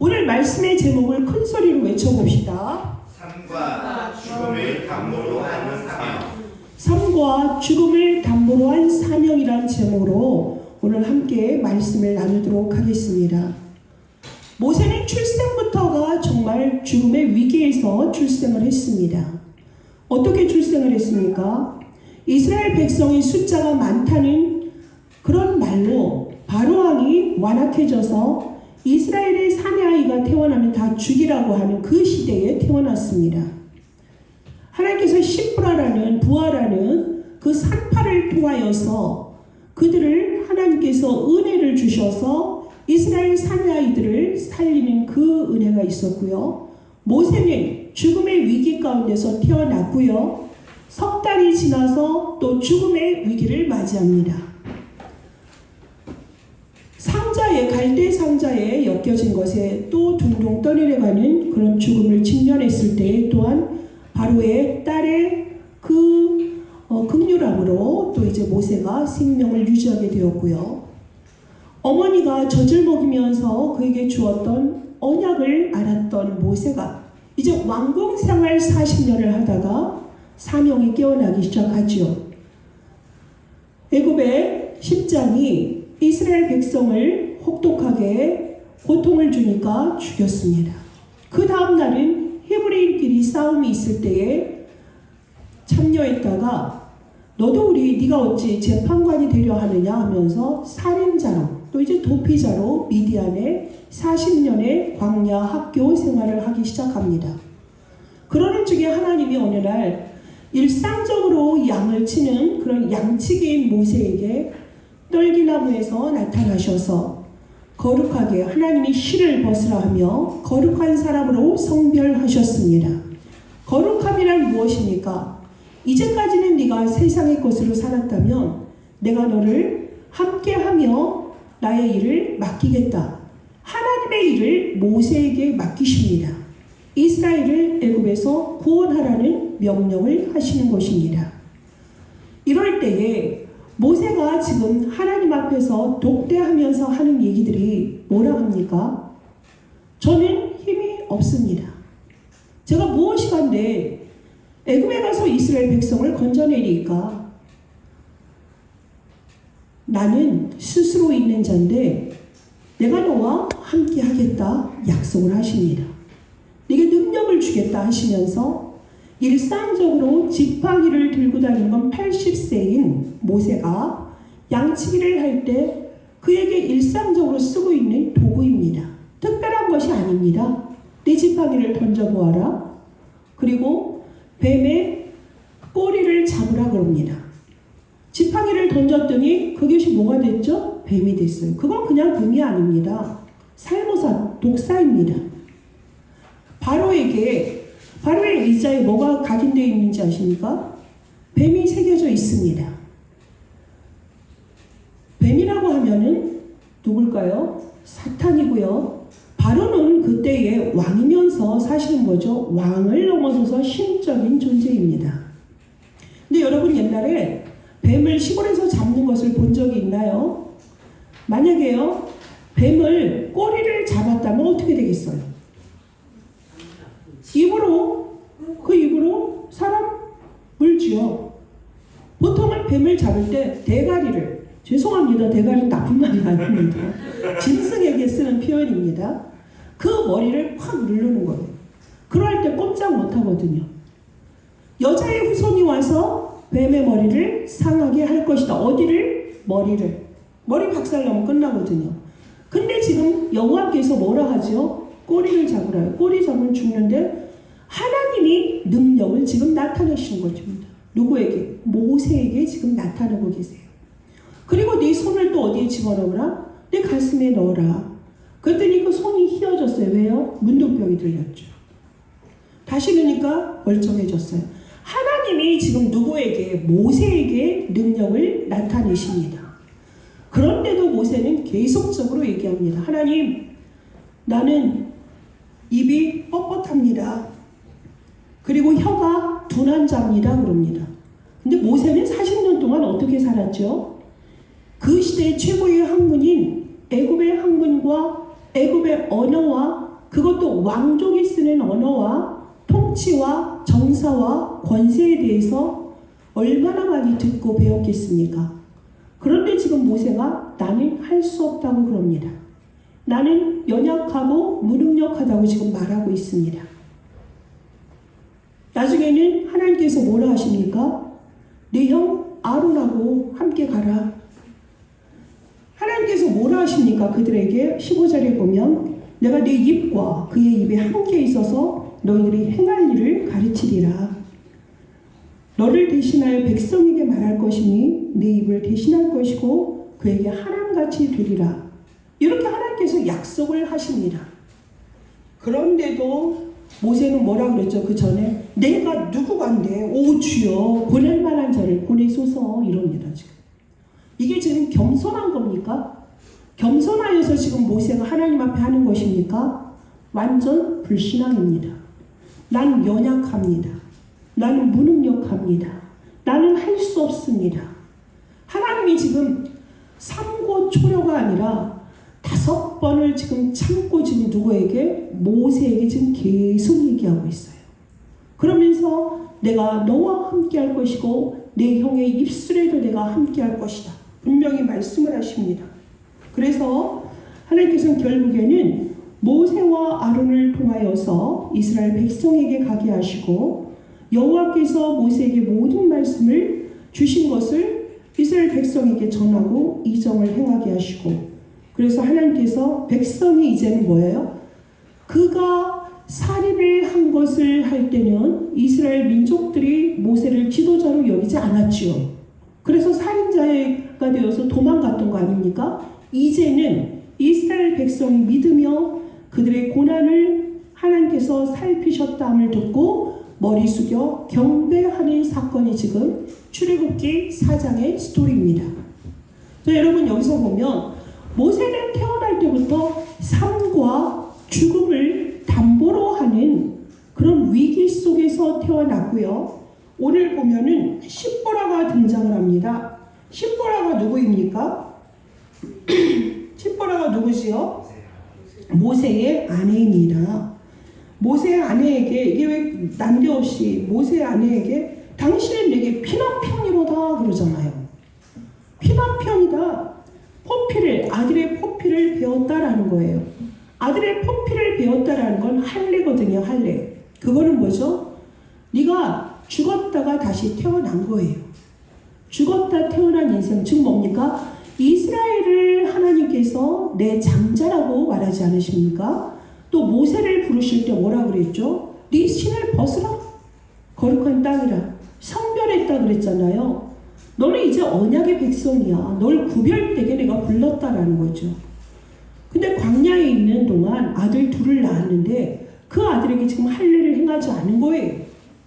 오늘 말씀의 제목을 큰 소리로 외쳐봅시다. 삶과 죽음을 담보로 하는 사명. 삶과 죽음을 담보로 한 사명이란 제목으로 오늘 함께 말씀을 나누도록 하겠습니다. 모세는 출생부터가 정말 죽음의 위기에서 출생을 했습니다. 어떻게 출생을 했습니까? 이스라엘 백성의 숫자가 많다는 그런 말로 바로왕이 완악해져서 이스라엘의 사내 아이가 태어나면 다 죽이라고 하는 그 시대에 태어났습니다. 하나님께서 시브라라는 부하라는 그 산파를 통하여서 그들을 하나님께서 은혜를 주셔서 이스라엘 사내 아이들을 살리는 그 은혜가 있었고요. 모세는 죽음의 위기 가운데서 태어났고요. 석 달이 지나서 또 죽음의 위기를 맞이합니다. 상자에 갈대 상자에 엮여진 것에 또 둥둥 떠내려가는 그런 죽음을 직면했을 때 또한 바로의 딸의 그 긍휼함으로 또 이제 모세가 생명을 유지하게 되었고요. 어머니가 젖을 먹이면서 그에게 주었던 언약을 알았던 모세가 이제 왕궁 생활 40년을 하다가 사명이 깨어나기 시작하지요. 애굽의 십장이 이스라엘 백성을 혹독하게 고통을 주니까 죽였습니다. 그 다음 날은 히브리인끼리 싸움이 있을 때에 참여했다가 너도 네가 어찌 재판관이 되려 하느냐 하면서 살인자로 또 이제 도피자로 미디안에 40년의 광야 학교 생활을 하기 시작합니다. 그러는 중에 하나님이 어느 날 일상적으로 양을 치는 그런 양치기인 모세에게 떨기나무에서 나타나셔서 거룩하게 하나님이 실을 벗으라 하며 거룩한 사람으로 성별하셨습니다. 거룩함이란 무엇입니까? 이제까지는 네가 세상의 것으로 살았다면 내가 너를 함께하며 나의 일을 맡기겠다. 하나님의 일을 모세에게 맡기십니다. 이스라엘을 애굽에서 구원하라는 명령을 하시는 것입니다. 이럴 때에 모세가 지금 하나님 앞에서 독대하면서 하는 얘기들이 뭐라 합니까? 저는 힘이 없습니다. 제가 무엇이간데 애굽에 가서 이스라엘 백성을 건져내리까? 나는 스스로 있는 자인데 내가 너와 함께 하겠다 약속을 하십니다. 네게 능력을 주겠다 하시면서 일상적으로 지팡이를 들고 다니는 건 80세인 모세가 양치기를 할 때 그에게 일상적으로 쓰고 있는 도구입니다. 특별한 것이 아닙니다. 내 지팡이를 던져보아라. 그리고 뱀의 꼬리를 잡으라 그럽니다. 지팡이를 던졌더니 그것이 뭐가 됐죠? 뱀이 됐어요. 그건 그냥 뱀이 아닙니다. 살모사, 독사입니다. 바로의 의자에 뭐가 각인되어 있는지 아십니까? 뱀이 새겨져 있습니다. 뱀이라고 하면은 누굴까요? 사탄이고요. 바로는 그때의 왕이면서 사실은 뭐죠? 왕을 넘어서서 신적인 존재입니다. 근데 여러분 옛날에 뱀을 시골에서 잡는 것을 본 적이 있나요? 만약에요, 뱀을 꼬리를 잡았다면 어떻게 되겠어요? 그 입으로 사람 물지요. 보통은 뱀을 잡을 때 대가리를, 죄송합니다. 대가리는 나쁜 말이 아닙니다. 짐승에게 쓰는 표현입니다. 그 머리를 확 누르는 거예요. 그럴 때 꼼짝 못 하거든요. 여자의 후손이 와서 뱀의 머리를 상하게 할 것이다. 어디를? 머리를. 머리 박살나면 끝나거든요. 근데 지금 여호와께서 뭐라 하죠? 꼬리를 잡으라요. 꼬리 잡으면 죽는데 하나님이 능력을 지금 나타내시는 것입니다. 누구에게? 모세에게 지금 나타내고 계세요. 그리고 네 손을 또 어디에 집어넣으라? 내 가슴에 넣어라. 그랬더니 그 손이 휘어졌어요. 왜요? 문둥병이 들렸죠. 다시 넣으니까 멀쩡해졌어요. 하나님이 지금 누구에게? 모세에게 능력을 나타내십니다. 그런데도 모세는 계속적으로 얘기합니다. 하나님, 나는 입이 뻣뻣합니다. 그리고 혀가 둔한 자입니다. 그럽니다. 근데 모세는 40년 동안 어떻게 살았죠? 그 시대의 최고의 학문인 애굽의 학문과 애굽의 언어와 그것도 왕족이 쓰는 언어와 통치와 정사와 권세에 대해서 얼마나 많이 듣고 배웠겠습니까? 그런데 지금 모세가 나는 할 수 없다고 그럽니다. 나는 연약하고 무능력하다고 지금 말하고 있습니다. 나중에는 하나님께서 뭐라 하십니까? 네 형 아론하고 함께 가라. 하나님께서 뭐라 하십니까? 그들에게 15절에 보면 내가 네 입과 그의 입에 함께 있어서 너희들이 행할 일을 가르치리라. 너를 대신하여 백성에게 말할 것이니 네 입을 대신할 것이고 그에게 하나님같이 되리라. 이렇게 하나님께서 약속을 하십니다. 그런데도 모세는 뭐라 그랬죠? 그 전에 내가 누구간데 오 주여 보낼 만한 자를 보내소서 이럽니다. 지금 이게 지금 겸손한 겁니까? 겸손하여서 지금 모세가 하나님 앞에 하는 것입니까? 완전 불신앙입니다. 나는 연약합니다. 나는 무능력합니다. 나는 할 수 없습니다. 하나님이 지금 삼고초려가 아니라 5번을 지금 참고 지금 누구에게? 모세에게 지금 계속 얘기하고 있어요. 그러면서 내가 너와 함께 할 것이고 내 형의 입술에도 내가 함께 할 것이다. 분명히 말씀을 하십니다. 그래서 하나님께서는 결국에는 모세와 아론을 통하여서 이스라엘 백성에게 가게 하시고 여호와께서 모세에게 모든 말씀을 주신 것을 이스라엘 백성에게 전하고 이정을 행하게 하시고 그래서 하나님께서 백성이 이제는 뭐예요? 그가 살인을 한 것을 할 때는 이스라엘 민족들이 모세를 지도자로 여기지 않았지요. 그래서 살인자가 되어서 도망갔던 거 아닙니까? 이제는 이스라엘 백성이 믿으며 그들의 고난을 하나님께서 살피셨다함을 듣고 머리 숙여 경배하는 사건이 지금 출애굽기 4장의 스토리입니다. 자, 여러분 여기서 보면 모세는 태어날 때부터 삶과 죽음을 담보로 하는 그런 위기 속에서 태어났고요. 오늘 보면은 십보라가 등장을 합니다. 십보라가 누구입니까? 십보라가 누구지요? 모세의 아내입니다. 모세의 아내에게 이게 왜 난데없이 모세의 아내에게 당신은 내게 피난편이로다 그러잖아요. 피난편이다. 아들의 포피를 배웠다라는 거예요. 아들의 포피를 배웠다라는 건 할례거든요. 할례. 그거는 뭐죠? 네가 죽었다가 다시 태어난 거예요. 죽었다 태어난 인생. 즉 뭡니까? 이스라엘을 하나님께서 내 장자라고 말하지 않으십니까? 또 모세를 부르실 때 뭐라 그랬죠? 네 신을 벗으라. 거룩한 땅이라. 성별했다 그랬잖아요. 너는 이제 언약의 백성이야. 널 구별되게 내가 불렀다라는 거죠. 근데 광야에 있는 동안 아들 둘을 낳았는데 그 아들에게 지금 할례를 행하지 않은 거예요.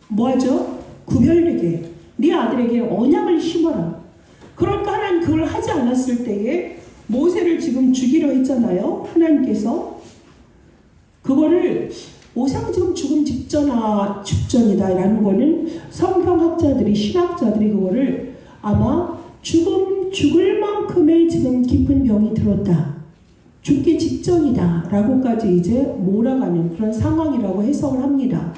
뭐하죠? 구별되게. 네 아들에게 언약을 심어라. 그러니까 하나님 그걸 하지 않았을 때에 모세를 지금 죽이려 했잖아요. 하나님께서. 그거를 모세가 지금 죽음 직전이다 라는 거는 성경학자들이 신학자들이 그거를 아마 죽을 만큼의 지금 깊은 병이 들었다. 죽기 직전이다 라고까지 이제 몰아가는 그런 상황이라고 해석을 합니다.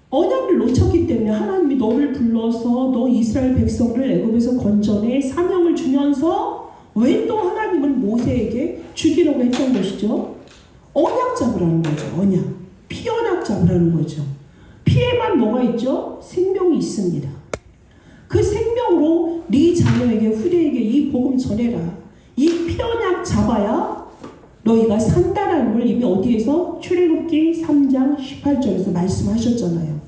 언약을 놓쳤기 때문에 하나님이 너를 불러서 너 이스라엘 백성을 애굽에서 건져내 사명을 주면서 왜 또 하나님은 모세에게 죽이려고 했던 것이죠? 언약 잡으라는 거죠. 언약. 피언약 잡으라는 거죠. 피에만 뭐가 있죠? 생명이 있습니다. 그 생명으로 네 자녀에게 후대에게 이 복음 전해라. 이 피언약 잡아야 너희가 산다라는 걸 이미 어디에서? 출애굽기 3장 18절에서 말씀하셨잖아요.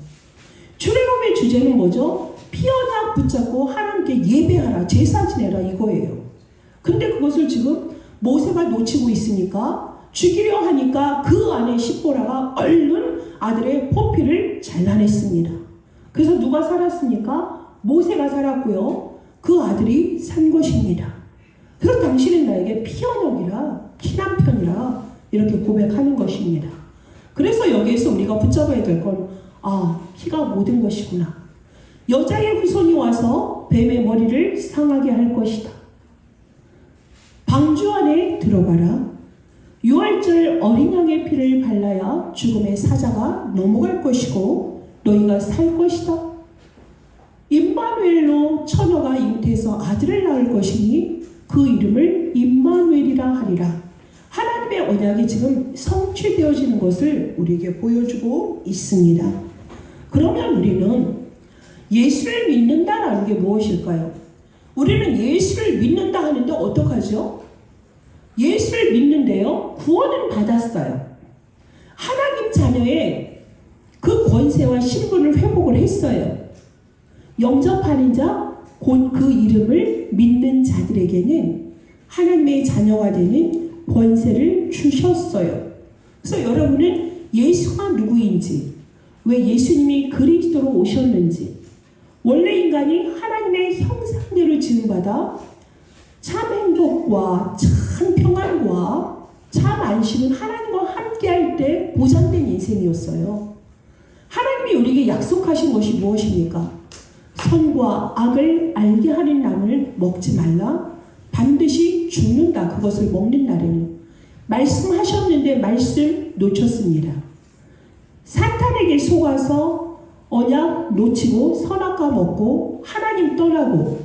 출애굽의 주제는 뭐죠? 피언약 붙잡고 하나님께 예배하라, 제사 지내라 이거예요. 근데 그것을 지금 모세가 놓치고 있으니까 죽이려 하니까 그 안에 십보라가 얼른 아들의 포피를 잘라냈습니다. 그래서 누가 살았습니까? 모세가 살았고요. 그 아들이 산 것입니다. 그래서 당신은 나에게 피언약이라 피난편이라 이렇게 고백하는 것입니다. 그래서 여기에서 우리가 붙잡아야 될 건 피가 모든 것이구나. 여자의 후손이 와서 뱀의 머리를 상하게 할 것이다. 방주 안에 들어가라. 유월절 어린 양의 피를 발라야 죽음의 사자가 넘어갈 것이고 너희가 살 것이다. 임마누엘로 처녀가 잉태해서 아들을 낳을 것이니 그 이름을 임마누엘이라 하리라. 하나님의 언약이 지금 성취되어지는 것을 우리에게 보여주고 있습니다. 그러면 우리는 예수를 믿는다라는 게 무엇일까요? 우리는 예수를 믿는다 하는데 어떡하죠? 예수를 믿는데요, 구원은 받았어요. 하나님 자녀의 그 권세와 신분을 회복을 했어요. 영접하는 자, 곧 그 이름을 믿는 자들에게는 하나님의 자녀가 되는 권세를 주셨어요. 그래서 여러분은 예수가 누구인지, 왜 예수님이 그리스도로 오셨는지, 원래 인간이 하나님의 형상대로 지음받아 참 행복과 참 평안과 참 안식은 하나님과 함께할 때 보장된 인생이었어요. 하나님이 우리에게 약속하신 것이 무엇입니까? 선과 악을 알게 하는 나무를 먹지 말라. 반드시 죽는다. 그것을 먹는 날에는. 말씀하셨는데 말씀 놓쳤습니다. 사탄에게 속아서 언약 놓치고 선악과 먹고 하나님 떠나고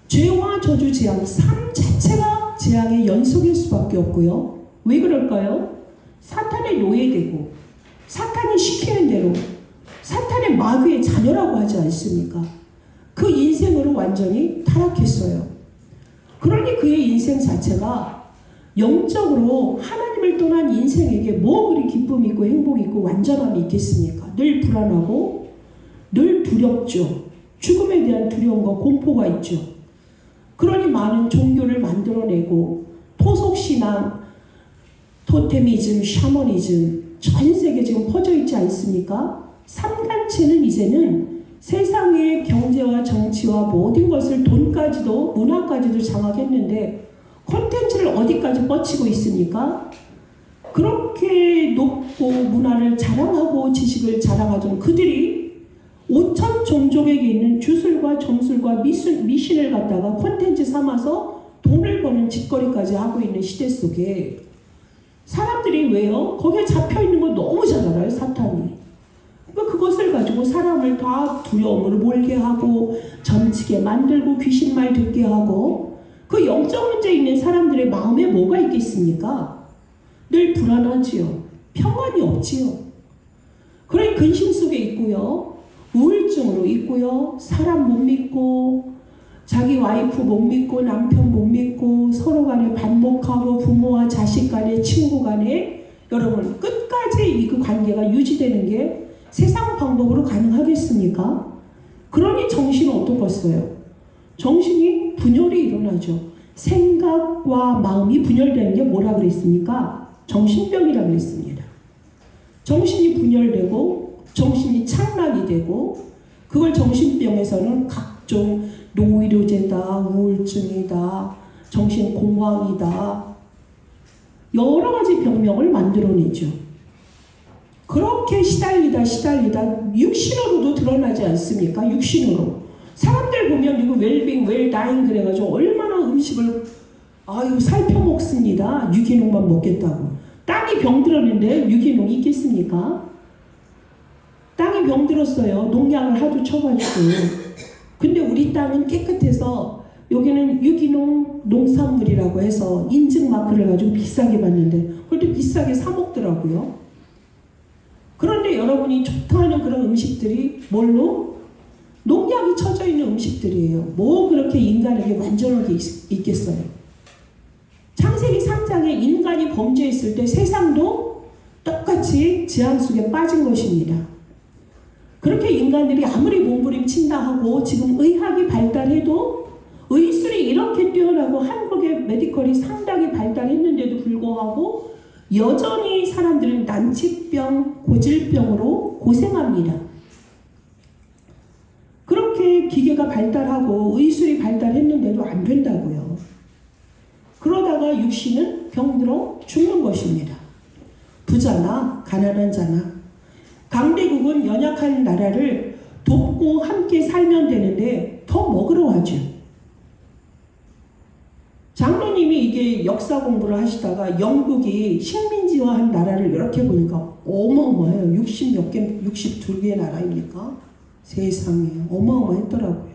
죄와 저주 재앙, 삶 자체가 재앙의 연속일 수밖에 없고요. 왜 그럴까요? 사탄의 노예되고 사탄이 시키는 대로 사탄의 마귀의 자녀라고 하지 않습니까? 그 인생으로 완전히 타락했어요. 그러니 그의 인생 자체가 영적으로 하나님을 떠난 인생에게 뭐 그리 기쁨이 있고 행복이 있고 완전함이 있겠습니까? 늘 불안하고 늘 두렵죠. 죽음에 대한 두려움과 공포가 있죠. 그러니 많은 종교를 만들어내고 토속신앙, 토테미즘, 샤머니즘 전 세계 지금 퍼져 있지 않습니까? 삼단체는 이제는 세상의 경제와 정치와 모든 것을 돈까지도 문화까지도 장악했는데 콘텐츠를 어디까지 뻗치고 있습니까? 그렇게 높고 문화를 자랑하고 지식을 자랑하던 그들이 5천 종족에게 있는 주술과 점술과 미신을 갖다가 콘텐츠 삼아서 돈을 버는 짓거리까지 하고 있는 시대 속에 사람들이 왜요? 거기에 잡혀있는 거 너무 잘 알아요, 사탄이. 그러니까 그것을 가지고 사람을 다 두려움으로 몰게 하고 점치게 만들고 귀신말 듣게 하고 그 영적 문제 있는 사람들의 마음에 뭐가 있겠습니까? 늘 불안하지요. 평안이 없지요. 그런 근심 속에 있고요. 우울증으로 있고요. 사람 못 믿고 자기 와이프 못 믿고 남편 못 믿고 서로 간에 반목하고 부모와 자식 간에 친구 간에 여러분 끝까지 그 관계가 유지되는 게 세상 방법으로 가능하겠습니까? 그러니 정신은 어떻겠어요? 정신이 분열이 일어나죠. 생각과 마음이 분열되는 게 뭐라 그랬습니까? 정신병이라 그랬습니다. 정신이 분열되고 정신이 착락이 되고 그걸 정신병에서는 각종 노이로제다, 우울증이다, 정신공황이다 여러 가지 병명을 만들어내죠. 그렇게 시달리다 육신으로도 드러나지 않습니까? 육신으로. 사람들 보면 이거 웰빙, 웰다잉 그래가지고 얼마나 음식을 살펴 먹습니다. 유기농만 먹겠다고. 땅이 병들었는데 유기농이 있겠습니까? 땅이 병들었어요. 농약을 하도 쳐가지고. 근데 우리 땅은 깨끗해서 여기는 유기농 농산물이라고 해서 인증 마크를 가지고 비싸게 받는데 그걸 비싸게 사 먹더라고요. 그런데 여러분이 좋다 하는 그런 음식들이 뭘로? 농약이 쳐져 있는 음식들이에요. 뭐 그렇게 인간에게 완전하게 있겠어요. 창세기 3장에 인간이 범죄했을 때 세상도 똑같이 재앙 속에 빠진 것입니다. 그렇게 인간들이 아무리 몸부림친다 하고 지금 의학이 발달해도 의술이 이렇게 뛰어나고 한국의 메디컬이 상당히 발달했는데도 불구하고 여전히 사람들은 난치병, 고질병으로 고생합니다. 그렇게 기계가 발달하고 의술이 발달했는데도 안 된다고요. 그러다가 육신은 병들어 죽는 것입니다. 부자나 가난한 자나 강대국은 연약한 나라를 돕고 함께 살면 되는데 더 먹으러 하죠. 장로님이 이게 이렇게 역사 공부를 하시다가 영국이 식민지화한 나라를 이렇게 보니까 어마어마해요. 60몇 개, 62개의 나라입니까? 세상에 어마어마했더라고요.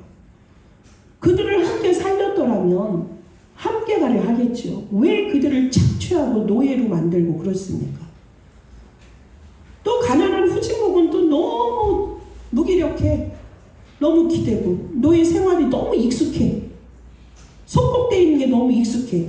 그들을 함께 살렸더라면 함께 가려 하겠죠. 왜 그들을 착취하고 노예로 만들고 그렇습니까? 또 가난한 후진국은 또 너무 무기력해. 너무 기대고 노예 생활이 너무 익숙해. 속국돼 있는 게 너무 익숙해.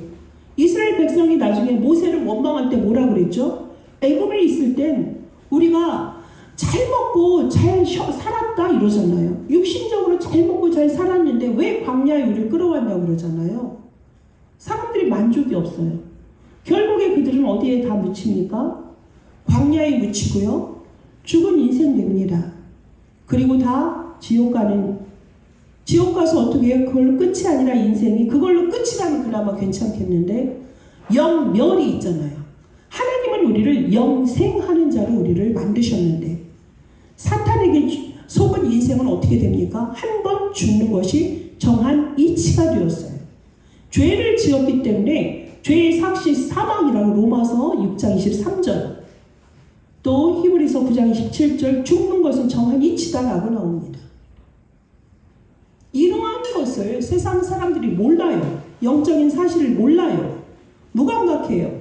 이스라엘 백성이 나중에 모세를 원망할 때 뭐라 그랬죠? 애굽에 있을 땐 우리가 잘 먹고 잘 살았다 이러잖아요. 육신적으로 잘 먹고 잘 살았는데 왜 광야에 우리를 끌어왔냐고 그러잖아요. 사람들이 만족이 없어요. 결국에 그들은 어디에 다 묻힙니까? 광야에 묻히고요. 죽은 인생 됩니다. 그리고 다 지옥 가서 어떻게 해요? 그걸로 끝이 아니라 인생이 그걸로 끝이라면 그나마 괜찮겠는데 영멸이 있잖아요. 하나님은 우리를 영생하는 자로 우리를 만드셨는데 사탄에게 속은 인생은 어떻게 됩니까? 한 번 죽는 것이 정한 이치가 되었어요. 죄를 지었기 때문에 죄의 삭시 사망이라고 로마서 6장 23절 또 히브리서 9장 27절 죽는 것은 정한 이치다라고 나옵니다. 이러한 것을 세상 사람들이 몰라요. 영적인 사실을 몰라요. 무감각해요.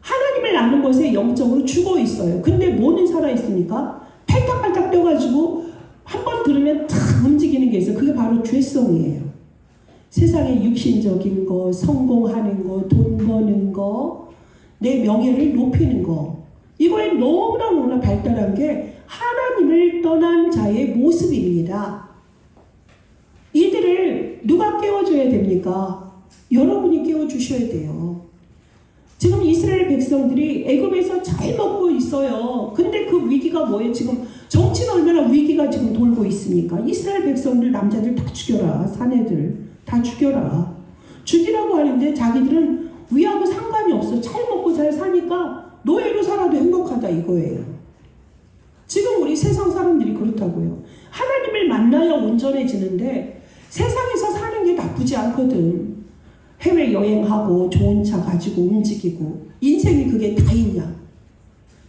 하나님을 아는 것에 영적으로 죽어 있어요. 근데 뭐는 살아있습니까? 팔딱팔딱 뛰어가지고 한 번 들으면 탁 움직이는 게 있어요. 그게 바로 죄성이에요. 세상의 육신적인 거, 성공하는 거, 돈 버는 거, 내 명예를 높이는 거. 이거에 너무나 발달한 게 하나님을 떠난 자의 모습입니다. 이들을 누가 깨워줘야 됩니까? 여러분이 깨워주셔야 돼요. 지금 이스라엘 백성들이 애굽에서 잘 먹고 있어요. 근데 그 위기가 뭐예요? 지금 정치는 얼마나 위기가 지금 돌고 있습니까? 이스라엘 백성들 남자들 다 죽여라. 사내들 다 죽여라. 죽이라고 하는데 자기들은 위하고 상관이 없어. 잘 먹고 잘 사니까 노예로 살아도 행복하다 이거예요. 지금 우리 세상 사람들이 그렇다고요. 하나님을 만나야 온전해지는데 세상에서 사는 게 나쁘지 않거든. 해외여행하고 좋은 차 가지고 움직이고 인생이 그게 다 있냐?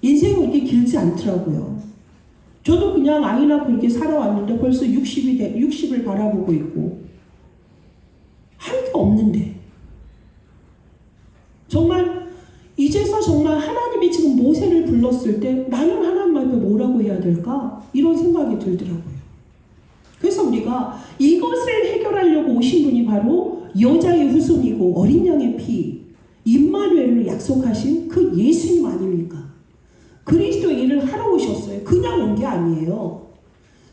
인생이 그렇게 길지 않더라고요. 저도 그냥 아이 낳고 이렇게 살아왔는데 벌써 60을 바라보고 있고 할 게 없는데 정말 이제서 정말 하나님이 지금 모세를 불렀을 때 나는 하나님 앞에 뭐라고 해야 될까? 이런 생각이 들더라고요. 그래서 우리가 이것을 해결하려고 오신 분이 바로 여자의 후손이고 어린 양의 피 임마누엘로 약속하신 그 예수님 아닙니까? 그리스도의 일을 하러 오셨어요. 그냥 온 게 아니에요.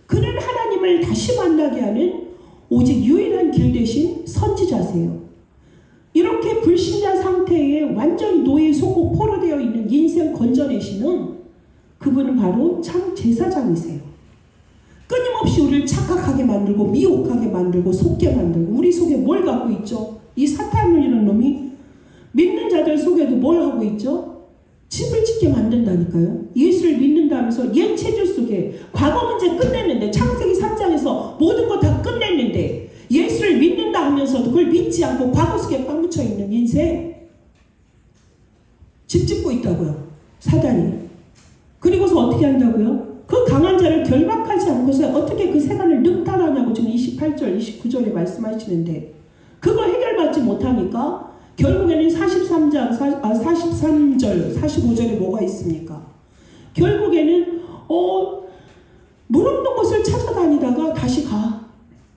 그는 하나님을 다시 만나게 하는 오직 유일한 길 대신 선지자세요. 이렇게 불신자 상태에 완전히 노예 속고 포로되어 있는 인생 건져내시는 그분은 바로 참 제사장이세요. 끊임없이 우리를 착각하게 만들고 미혹하게 만들고 속게 만들고 우리 속에 뭘 갖고 있죠? 이 사탄이라는 놈이 믿는 자들 속에도 뭘 하고 있죠? 집을 짓게 만든다니까요. 예수를 믿는다면서 옛 체질 속에 과거 문제 끝냈는데 창세기 3장에서 모든 거 다 끝냈는데 예수를 믿는다 하면서도 그걸 믿지 않고 과거 속에 빠묻혀 있는 인생 집 짓고 있다고요. 사단이. 그리고서 어떻게 한다고요? 그 강한 자를 결박하지 않고서 어떻게 그 세간을 늑탈하냐고 지금 28절, 29절에 말씀하시는데 그거 해결받지 못하니까 결국에는 43절, 45절에 뭐가 있습니까? 결국에는 물 없는 곳을 찾아다니다가 다시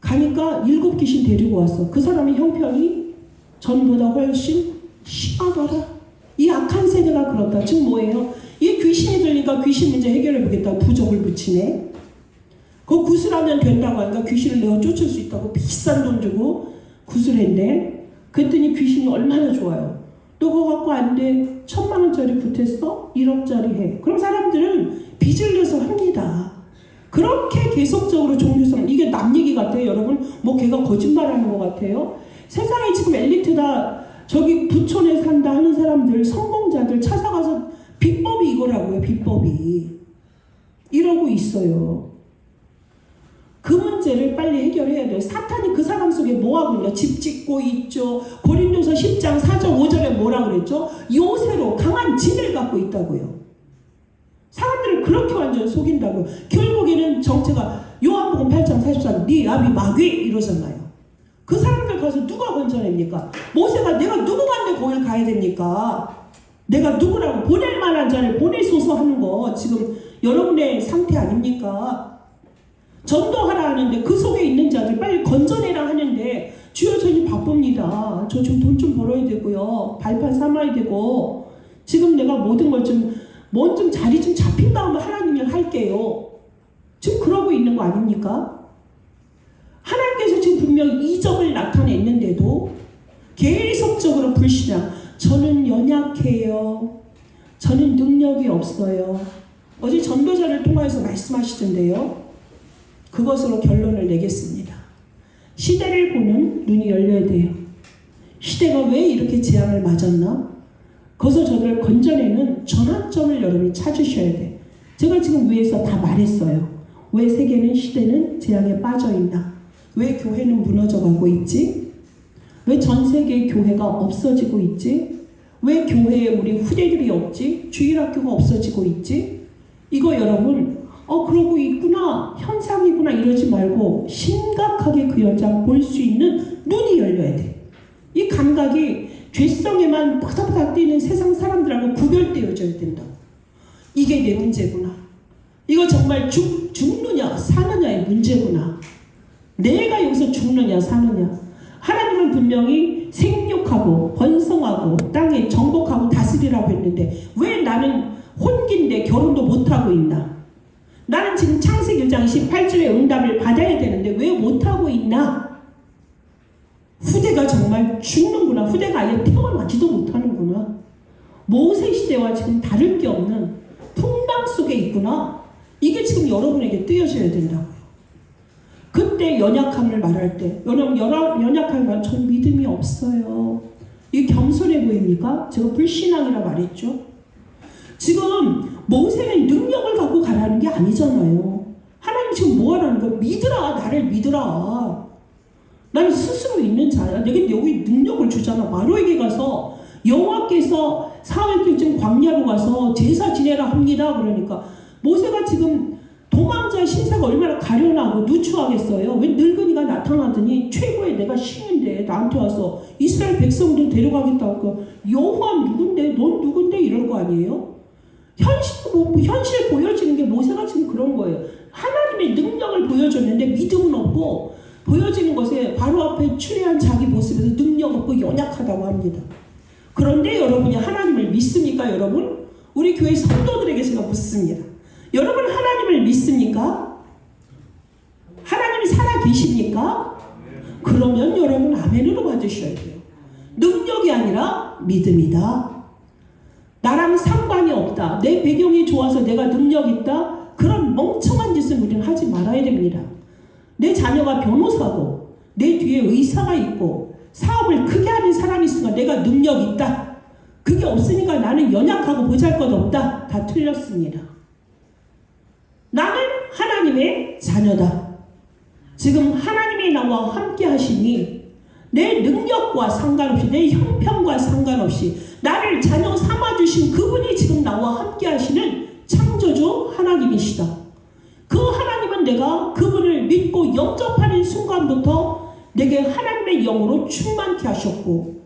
가니까 7 귀신 데리고 왔어. 그 사람의 형편이 전보다 훨씬 심하더라. 이 악한 세대가 그렇다. 지금 뭐예요? 이 귀신이 들리니까 귀신 문제 해결해 보겠다고 부적을 붙이네. 그거 구슬하면 된다고 하니까 귀신을 내가 쫓을 수 있다고 비싼 돈 주고 구슬했네. 그랬더니 귀신이 얼마나 좋아요. 너 그거 갖고 안 돼. 1000만원짜리 붙였어? 1억짜리 해. 그럼 사람들은 빚을 내서 합니다. 그렇게 계속적으로 종교성, 이게 남 얘기 같아요. 여러분 뭐 걔가 거짓말하는 것 같아요. 세상에 지금 엘리트다 저기 부촌에 산다 하는 사람들 성공자들 찾아가서 비법이 이거라고요. 비법이 이러고 있어요. 그 문제 번째를 빨리 해결해야 돼요. 사탄이 그 사람 속에 뭐하고 있냐? 집 짓고 있죠. 고린도서 10장 4절 5절에 뭐라 그랬죠? 요새로 강한 진을 갖고 있다고요. 사람들을 그렇게 완전 속인다고요. 결국에는 정체가 요한복음 8장 44절 네 아비 마귀 이러잖아요. 그 사람들 가서 누가 건져냅니까? 모세가 내가 누구한테 거길 가야 됩니까? 내가 누구라고 보낼 만한 자를 보내소서 하는 거 지금 여러분의 상태 아닙니까? 전도하라 하는데 그 속에 있는 자들 빨리 건져내라 하는데 주여 저는 바쁩니다. 저 좀 돈 좀 벌어야 되고요. 발판 삼아야 되고 지금 내가 모든 걸 좀 자리 좀 잡힌 다음에 하나님을 할게요. 지금 그러고 있는 거 아닙니까? 하나님께서 지금 분명 이적을 나타냈는데도 계속적으로 불신앙. 저는 연약해요. 저는 능력이 없어요. 어제 전도자를 통해서 말씀하시던데요. 그것으로 결론을 내겠습니다. 시대를 보는 눈이 열려야 돼요. 시대가 왜 이렇게 재앙을 맞았나? 거기서 저들을 건져내는 전환점을 여러분이 찾으셔야 돼. 제가 지금 위에서 다 말했어요. 왜 세계는 시대는 재앙에 빠져있나? 왜 교회는 무너져가고 있지? 왜 전 세계의 교회가 없어지고 있지? 왜 교회에 우리 후대들이 없지? 주일학교가 없어지고 있지? 이거 여러분 그러고 있구나 현상이구나 이러지 말고 심각하게 그 현장 볼 수 있는 눈이 열려야 돼. 이 감각이 죄성에만 바닥바닥 뛰는 세상 사람들하고 구별되어져야 된다. 이게 내 문제구나. 이거 정말 죽느냐 사느냐의 문제구나. 내가 여기서 죽느냐 사느냐. 하나님은 분명히 생육하고 번성하고 땅에 정복하고 다스리라고 했는데 왜 나는 혼기인데 결혼도 못하고 있나? 나는 지금 창세기 1장 18절의 응답을 받아야 되는데 왜 못하고 있나? 후대가 정말 죽는구나. 후대가 아예 태어나지도 못하는구나. 모세 시대와 지금 다를 게 없는 풍랑 속에 있구나. 이게 지금 여러분에게 뜨여져야 된다고요. 그때 연약함을 말할 때 여러분 연약함을 말할 때 전 믿음이 없어요. 이게 겸손해 보입니까? 제가 불신앙이라 말했죠. 지금 모세는 능력을 갖고 가라는 게 아니잖아요. 하나님 지금 뭐 하라는 거야? 믿으라. 나를 믿으라. 나는 스스로 있는 자야. 내게 여기 능력을 주잖아. 바로에게 가서 여호와께서 사흘쯤 광야로 가서 제사 지내라 합니다. 그러니까 모세가 지금 도망자의 신세가 얼마나 가련하고 누추하겠어요. 왜 늙은이가 나타나더니 최고의 내가 신인데 나한테 와서 이스라엘 백성들 데려가겠다고 여호와 누군데 넌 누군데 이럴 거 아니에요? 현실 보여지는 게 모세가 지금 그런 거예요. 하나님의 능력을 보여줬는데 믿음은 없고 보여지는 것에 바로 앞에 추레한 자기 모습에서 능력 없고 연약하다고 합니다. 그런데 여러분이 하나님을 믿습니까 여러분? 우리 교회 성도들에게 제가 묻습니다. 여러분 하나님을 믿습니까? 하나님이 살아 계십니까? 그러면 여러분 아멘으로 받으셔야 돼요. 능력이 아니라 믿음이다. 나랑 상관이 없다. 내 배경이 좋아서 내가 능력 있다. 그런 멍청한 짓을 우리는 하지 말아야 됩니다. 내 자녀가 변호사고 내 뒤에 의사가 있고 사업을 크게 하는 사람이 있으니까 내가 능력 있다. 그게 없으니까 나는 연약하고 보잘것없다. 다 틀렸습니다. 나는 하나님의 자녀다. 지금 하나님이 나와 함께 하시니 내 능력과 상관없이 내 형편과 상관없이 나를 자녀 삼아주신 그분이 지금 나와 함께 하시는 창조주 하나님이시다. 그 하나님은 내가 그분을 믿고 영접하는 순간부터 내게 하나님의 영으로 충만케 하셨고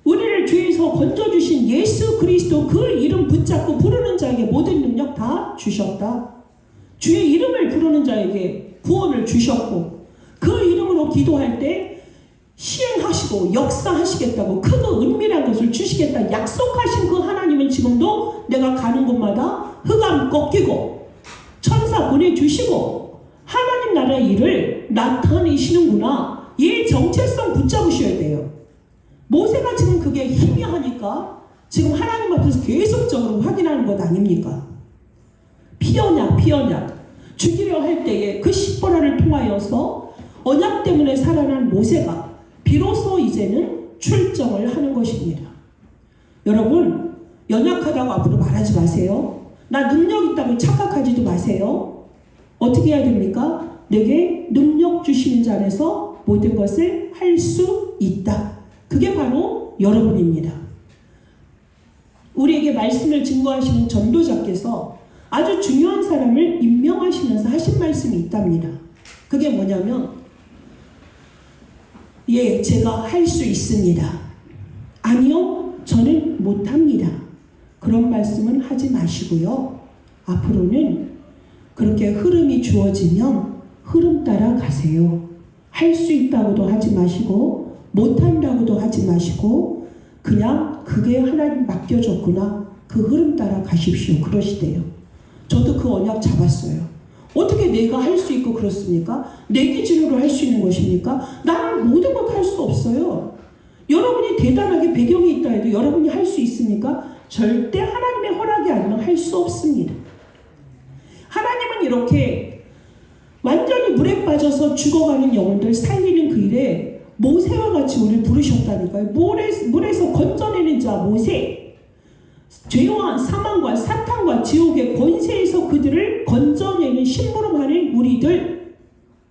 우리를 죄에서 건져주신 예수 그리스도 그 이름 붙잡고 부르는 자에게 모든 능력 다 주셨다. 주의 이름을 부르는 자에게 구원을 주셨고 그 이름으로 기도할 때 시행하시고 역사하시겠다고 크고 은밀한 것을 주시겠다 약속하신 그 하나님은 지금도 내가 가는 곳마다 흑암 꺾이고 천사 보내주시고 하나님 나라의 일을 나타내시는구나. 이 정체성 붙잡으셔야 돼요. 모세가 지금 그게 희미하니까 지금 하나님 앞에서 계속적으로 확인하는 것 아닙니까? 피언약 죽이려 할 때에 그 십보라를 통하여서 언약 때문에 살아난 모세가 비로소 이제는 출정을 하는 것입니다. 여러분 연약하다고 앞으로 말하지 마세요. 나 능력 있다고 착각하지도 마세요. 어떻게 해야 됩니까? 내게 능력 주시는 자 안에서 모든 것을 할 수 있다. 그게 바로 여러분입니다. 우리에게 말씀을 증거하시는 전도자께서 아주 중요한 사람을 임명하시면서 하신 말씀이 있답니다. 그게 뭐냐면, 예, 제가 할 수 있습니다. 아니요, 저는 못합니다. 그런 말씀은 하지 마시고요. 앞으로는 그렇게 흐름이 주어지면 흐름 따라 가세요. 할 수 있다고도 하지 마시고 못한다고도 하지 마시고 그냥 그게 하나님 맡겨줬구나, 그 흐름 따라 가십시오. 그러시대요. 저도 그 언약 잡았어요. 어떻게 내가 할 수 있고 그렇습니까? 내 기준으로 할 수 있는 것입니까? 나는 모든 것 할 수 없어요. 여러분이 대단하게 배경이 있다 해도 여러분이 할 수 있습니까? 절대 하나님의 허락이 아니면 할 수 없습니다. 하나님은 이렇게 완전히 물에 빠져서 죽어가는 영혼들 살리는 그 일에 모세와 같이 우리를 부르셨다니까요. 물에서 건져내는 자 모세, 죄와 사망과 사탄과 지옥의 권세에서 그들을 건져내는 심부름하는 우리들,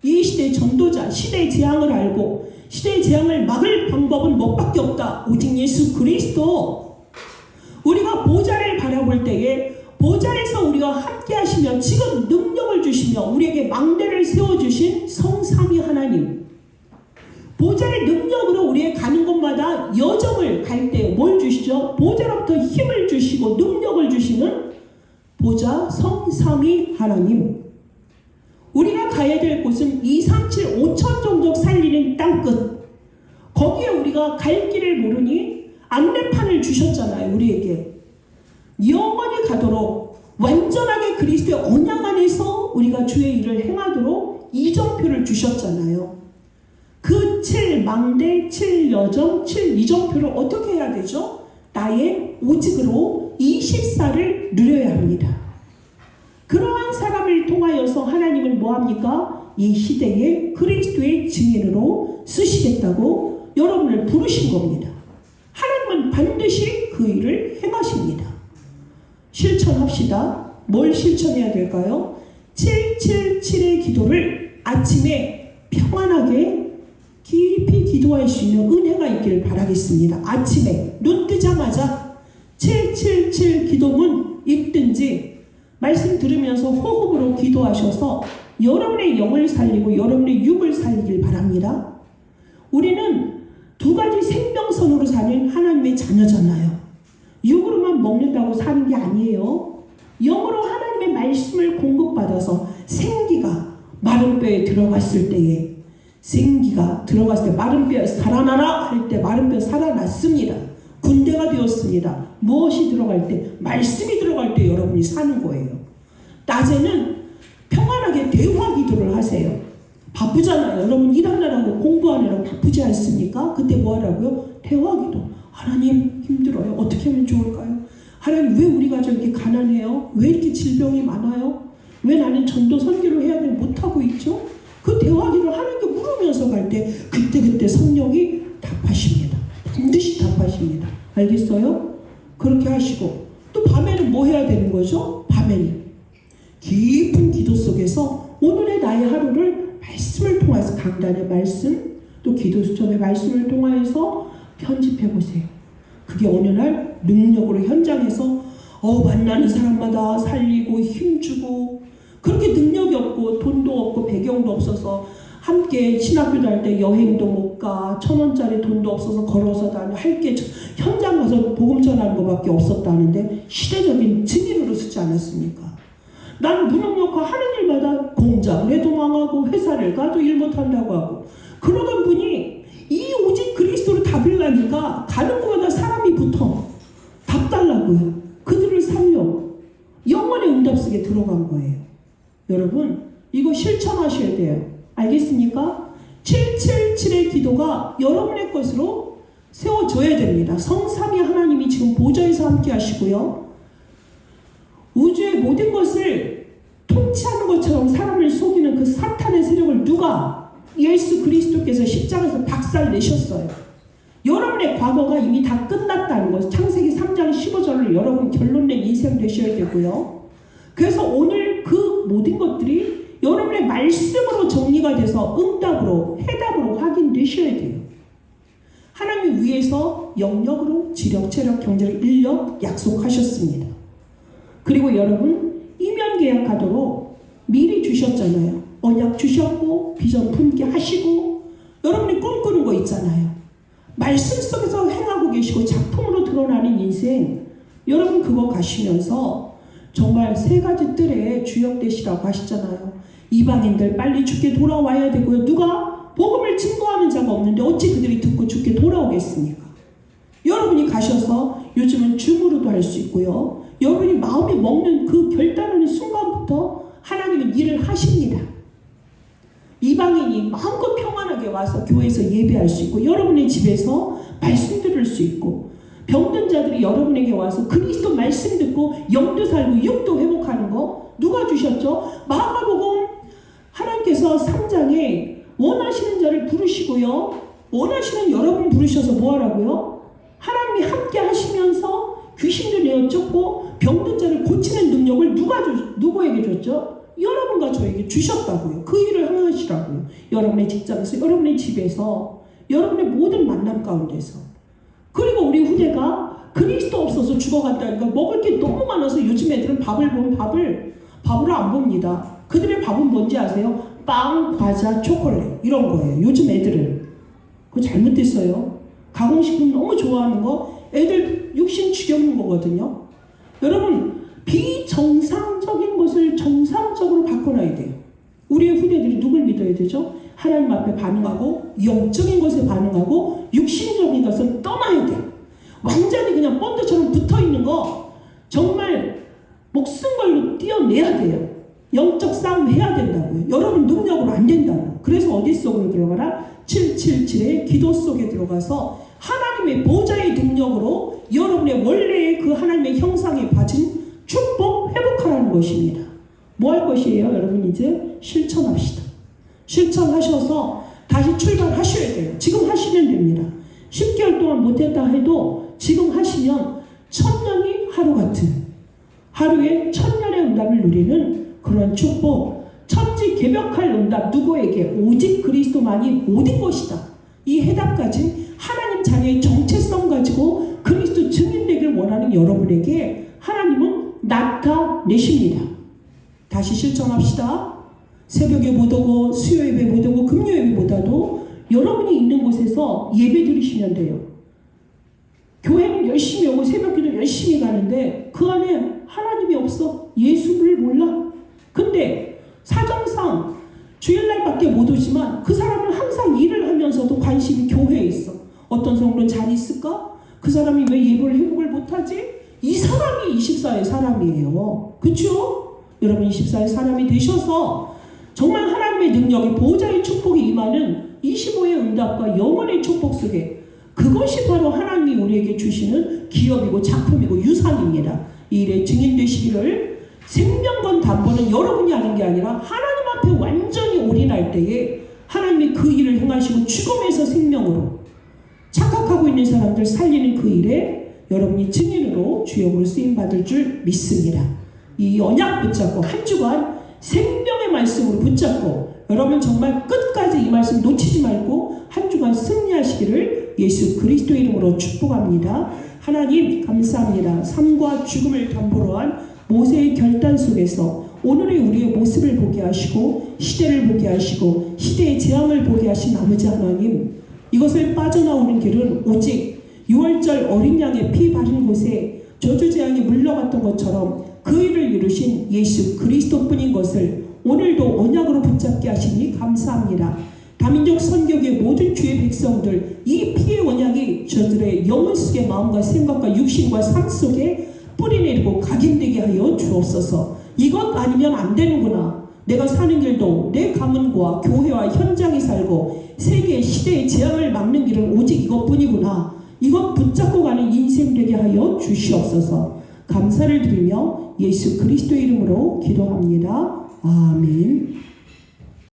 이 시대의 전도자, 시대의 재앙을 알고 시대의 재앙을 막을 방법은 뭐밖에 없다. 오직 예수 그리스도. 우리가 보좌를 바라볼 때에 보좌에서 우리와 함께 하시며 지금 능력을 주시며 우리에게 망대를 세워주신 성삼위 하나님, 보좌의 능력으로 우리의 가는 곳마다 여정을 갈 때 뭘 주시죠? 보좌로부터 힘을 주시고 능력을 주시는 보좌 성삼위 하나님. 우리가 가야 될 곳은 2, 3, 7, 5천 종족 살리는 땅끝. 거기에 우리가 갈 길을 모르니 안내판을 주셨잖아요. 우리에게 영원히 가도록 완전하게 그리스도의 언약 안에서 우리가 주의 일을 행하도록 이정표를 주셨잖아요. 그 7망대, 7여정, 7이정표를 어떻게 해야 되죠? 나의 오직으로 24를 누려야 합니다. 그러한 사람을 통하여서 하나님은 뭐합니까? 이 시대에 그리스도의 증인으로 쓰시겠다고 여러분을 부르신 겁니다. 하나님은 반드시 그 일을 행하십니다. 실천합시다. 뭘 실천해야 될까요? 777의 기도를 아침에 평안하게 깊이 기도할 수 있는 은혜가 있기를 바라겠습니다. 아침에 눈 뜨자마자 777 기도문 읽든지 말씀 들으면서 호흡으로 기도하셔서 여러분의 영을 살리고 여러분의 육을 살리길 바랍니다. 우리는 두 가지 생명선으로 사는 하나님의 자녀잖아요. 육으로만 먹는다고 사는 게 아니에요. 영으로 하나님의 말씀을 공급받아서 생기가 마른 뼈에 들어갔을 때에, 생기가 들어갔을 때 마른 뼈 살아나라 할 때 마른 뼈 살아났습니다. 군대가 되었습니다. 무엇이 들어갈 때? 말씀이 들어갈 때 여러분이 사는 거예요. 낮에는 평안하게 대화 기도를 하세요. 바쁘잖아요. 여러분 일하느라고 공부하느라고 바쁘지 않습니까? 그때 뭐 하라고요? 대화 기도. 하나님 힘들어요. 어떻게 하면 좋을까요? 하나님 왜 우리 가족 이렇게 가난해요? 왜 이렇게 질병이 많아요? 왜 나는 전도 선교를 해야 되는데 못하고 있죠? 그 대화기를 하나님께 물으면서 갈 때 그때 성령이 답하십니다. 반드시 답하십니다. 알겠어요? 그렇게 하시고 또 밤에는 뭐 해야 되는 거죠? 밤에는 깊은 기도 속에서 오늘의 나의 하루를 말씀을 통해서, 강단의 말씀 또 기도 수첩의 말씀을 통해서 편집해 보세요. 그게 어느 날 능력으로 현장에서 만나는 사람마다 살리고 힘주고, 그렇게 능력이 없고 돈도 없고 배경도 없어서 함께 신학교 다닐 때 여행도 못 가, 1,000원짜리 돈도 없어서 걸어서 다니, 할 게 현장 가서 복음 전하는 것밖에 없었다는데 시대적인 증인으로 쓰지 않았습니까? 난 무능력화 하는 일마다 공장을 해도 망하고 회사를 가도 일 못한다고 하고 그러던 분이 이 오직 그리스도로 답을 가니까 가는 곳마다 사람이 붙어 답 달라고요. 그들을 살려 영원의 응답 속에 들어간 거예요. 여러분 이거 실천하셔야 돼요. 알겠습니까? 777의 기도가 여러분의 것으로 세워져야 됩니다. 성삼위 하나님이 지금 보좌에서 함께 하시고요. 우주의 모든 것을 통치하는 것처럼 사람을 속이는 그 사탄의 세력을 누가? 예수 그리스도께서 십자가에서 박살내셨어요. 여러분의 과거가 이미 다 끝났다는 것. 창세기 3장 15절을 여러분 결론 낸 인생 되셔야 되고요. 그래서 오늘 그 모든 것들이 여러분의 말씀으로 정리가 돼서 응답으로, 해답으로 확인되셔야 돼요. 하나님 위에서 영역으로 지력, 체력, 경제력, 인력 약속하셨습니다. 그리고 여러분 이면 계약하도록 미리 주셨잖아요. 언약 주셨고 비전 품게 하시고 여러분이 꿈꾸는 거 있잖아요. 말씀 속에서 행하고 계시고 작품으로 드러나는 인생, 여러분 그거 가시면서 정말 세 가지 뜰에 주역되시라고 하시잖아요. 이방인들 빨리 죽게 돌아와야 되고요. 누가 복음을 증거하는 자가 없는데 어찌 그들이 듣고 죽게 돌아오겠습니까? 여러분이 가셔서 요즘은 줌으로도 할 수 있고요. 여러분이 마음이 먹는 그 결단하는 순간부터 하나님은 일을 하십니다. 이방인이 마음껏 평안하게 와서 교회에서 예배할 수 있고 여러분의 집에서 말씀 들을 수 있고 병든 자들이 여러분에게 와서 그리스도 말씀 듣고 영도 살고 육도 회복하는 거 누가 주셨죠? 마가복음 하나님께서 3장에 원하시는 자를 부르시고요. 원하시는 여러분 부르셔서 뭐 하라고요? 하나님이 함께 하시면서 귀신도 내어 쫓고 병든 자를 고치는 능력을 누구에게 줬죠? 여러분과 저에게 주셨다고요. 그 일을 하시라고요. 여러분의 직장에서, 여러분의 집에서, 여러분의 모든 만남 가운데서. 그리고 우리 후대가 그리스도 없어서 죽어간다니까 먹을 게 너무 많아서 요즘 애들은 밥을 보면 밥으로 안 봅니다. 그들의 밥은 뭔지 아세요? 빵, 과자, 초콜릿 이런 거예요. 요즘 애들은. 그거 잘못됐어요. 가공식품 너무 좋아하는 거 애들 육신 죽여놓는 거거든요. 여러분 비정상적인 것을 정상적으로 바꿔놔야 돼요. 우리의 후대들이 누굴 믿어야 되죠? 하나님 앞에 반응하고 영적인 것에 반응하고 육신적인 것은 떠나야 돼요. 완전히 그냥 본드처럼 붙어있는 거 정말 목숨 걸고 뛰어내야 돼요. 영적 싸움 해야 된다고요. 여러분 능력으로 안 된다고. 그래서 어디 속으로 들어가라? 777의 기도 속에 들어가서 하나님의 보좌의 능력으로 여러분의 원래의 그 하나님의 형상에 받은 축복 회복하라는 것입니다. 뭐 할 것이에요? 여러분 이제 실천합시다. 실천하셔서 다시 출발하셔야 돼요. 지금 하시면 됩니다. 10개월 동안 못했다 해도 지금 하시면 1000년이 하루 같은 하루에 1000년의 응답을 누리는 그런 축복, 천지개벽할 응답 누구에게? 오직 그리스도만이 모든 것이다. 이 해답까지 하나님 자녀의 정체성 가지고 그리스도 증인되길 원하는 여러분에게 하나님은 나타내십니다. 다시 실천합시다. 새벽에 못 오고 수요예배 못 오고 금요예배보다도 여러분이 있는 곳에서 예배 드리시면 돼요. 교회는 열심히 오고 새벽기도 열심히 가는데 그 안에 하나님이 없어. 예수를 몰라. 근데 사정상 주일날밖에 못 오지만 그 사람은 항상 일을 하면서도 관심이 교회에 있어. 어떤 성도는 잘 있을까? 그 사람이 왜 예배를 회복을 못하지? 이 사람이 24의 사람이에요. 그렇죠? 여러분 24의 사람이 되셔서 정말 하나님의 능력이 보호자의 축복이 임하는 25의 응답과 영원의 축복 속에 그것이 바로 하나님이 우리에게 주시는 기업이고 작품이고 유산입니다. 이 일에 증인 되시기를. 생명건 담보는 여러분이 하는 게 아니라 하나님 앞에 완전히 올인할 때에 하나님이 그 일을 행하시고 죽음에서 생명으로 착각하고 있는 사람들 살리는 그 일에 여러분이 증인으로 주역으로 쓰임받을 줄 믿습니다. 이 언약 붙잡고 한 주간 생명의 말씀으로 붙잡고 여러분 정말 끝까지 이 말씀 놓치지 말고 한 주간 승리하시기를 예수 그리스도 이름으로 축복합니다. 하나님 감사합니다. 삶과 죽음을 담보로 한 모세의 결단 속에서 오늘의 우리의 모습을 보게 하시고 시대를 보게 하시고 시대의 재앙을 보게 하신 아버지 하나님, 이것을 빠져나오는 길은 오직 6월절 어린 양의 피 바른 곳에 저주재앙이 물러갔던 것처럼 그 일을 이루신 예수 그리스도뿐인 것을 오늘도 언약으로 붙잡게 하시니 감사합니다. 다민족 선교의 모든 주의 백성들, 이 피의 언약이 저들의 영혼 속의 마음과 생각과 육신과 삶 속에 뿌리내리고 각인되게 하여 주옵소서. 이것 아니면 안 되는구나. 내가 사는 길도 내 가문과 교회와 현장에 살고 세계의 시대의 재앙을 막는 길은 오직 이것뿐이구나. 이것 붙잡고 가는 인생 되게 하여 주시옵소서. 감사를 드리며 예수 그리스도 이름으로 기도합니다. 아멘.